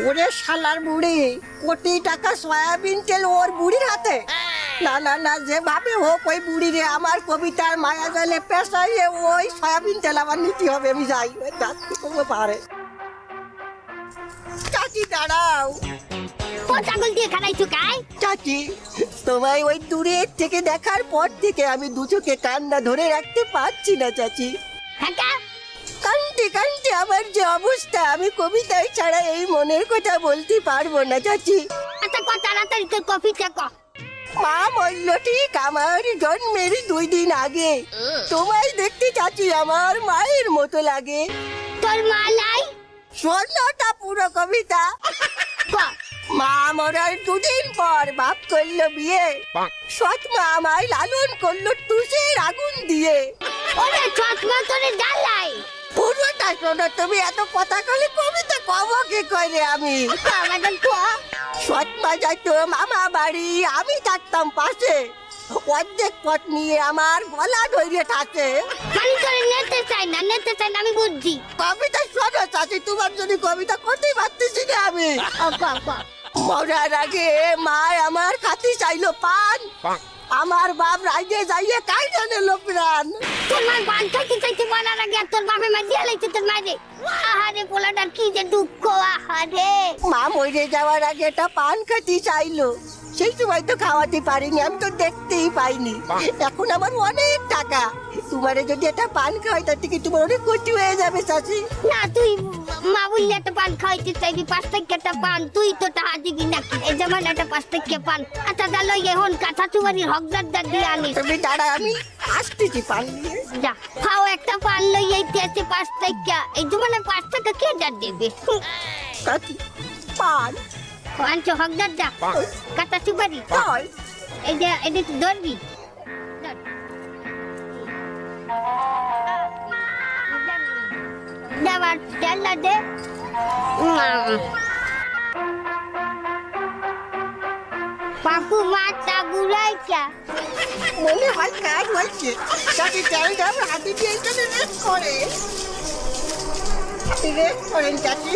ওরে শালার বুড়ি, কোটি টাকা সয়াবিন তেল ওর বুড়ির হাতে। না না না, যেভাবে হোক ওই বুড়িরে আমার কবিতার মায়া জলে পেশাইয়ে ওই সয়াবিন তেল আমার নিতে হবে। আমি যাই, ওই যাচ্ছি কোনো পারে। চাচি দাঁড়াও। ছাগল দিয়ে খানাইছো কাই? চাচি, তোমায় ওই দূরের থেকে দেখার পর থেকে আমি দু চোখে কান্না ধরে রাখতে পারছি না চাচি। হ্যাঁ, কান্তি কান্তি আমার যে অবস্থা, আমি কবিতায় ছাড়া এই মনের কথা বলতে পারবো না চাচি। আচ্ছা কত তাড়াতাড়ি তোর কফিটা ক। মা মরল ঠিক আমার জন্মের 2 দিন আগে। তোমায় দেখতে চাচি আমার মায়ের মতো লাগে। তোর মা নাই? শোনোটা পুরো কবিতা। মা মরার 2 দিন পর বাপ করলো বিয়ে। সৎ মা আমায় লালন করলো তুষের আগুন দিয়ে। ওরে সৎ মা তোরে জ্বালাই। পুরোটা শোনো, তুমি এত কথা কলে কবিতা কব কি করে আমি? আমাদের তো সৎ মা যাইতো মামা বাড়ি, আমি থাকতাম পাশে। অর্ধেক পথ নিয়ে আমার গলা ধরে থাকে। আমি তোরে নিতে চাই না, আমি বুঝছি। কবিতা শোনো চাচি, তোমার জন্য কবিতা করতেই পারতেছি না আমি। মরার আগে মা আমার খাতি চাইলো পান, আমার বাপ রাইজে যাইয়ে কাইজা নিল প্রাণ। তোমার বান খাইতে চাইতে বলার আগে তোর বাপে মা দিয়ে লাইছে তোর মাঝে। আহারে পোলাটার কি যে দুঃখ, আহারে। মা মরে যাওয়ার আগে একটা পান খাতি চাইলো, সেই সময় তো খাওয়াতে পারিনি, আমি তো দেখতেই পাইনি। এখন আমার অনেক টাকা, তোমারে যদি একটা পান খাওয়াই তার থেকে তোমার অনেক ক্ষতি হয়ে যাবে চাচি। না তুই মা বললে একটা পান খাইতে চাইবি, 5 টাকা একটা পান, তুই তো টাকা দিবি নাকি? এই যেমন একটা 5 টাকা পান। আচ্ছা তাহলে এখন কাঁথা চুমারির হকদারদার দিয়ে আনিস। তুমি দাঁড়া, আমি আসতেছি পান নিয়ে। যা খাও, একটা পান লই আইতে আছে 5 টাকা। এই যেমন 5 টাকা কে দাঁড় দেবে? চাচি, পান আনছো হকদারদা, কাঁথা চুমারি। চল। এই যে এটা তুই ধরবি। দেবার চাল্লা দে। পাপু মাথা ঘুরাইছা। মনে হয় কাজ হয়েছে চাচি, চাইটা আমার হাতে দিয়ে এখানে রেস্ট করে। রেস্ট করেন চাচি।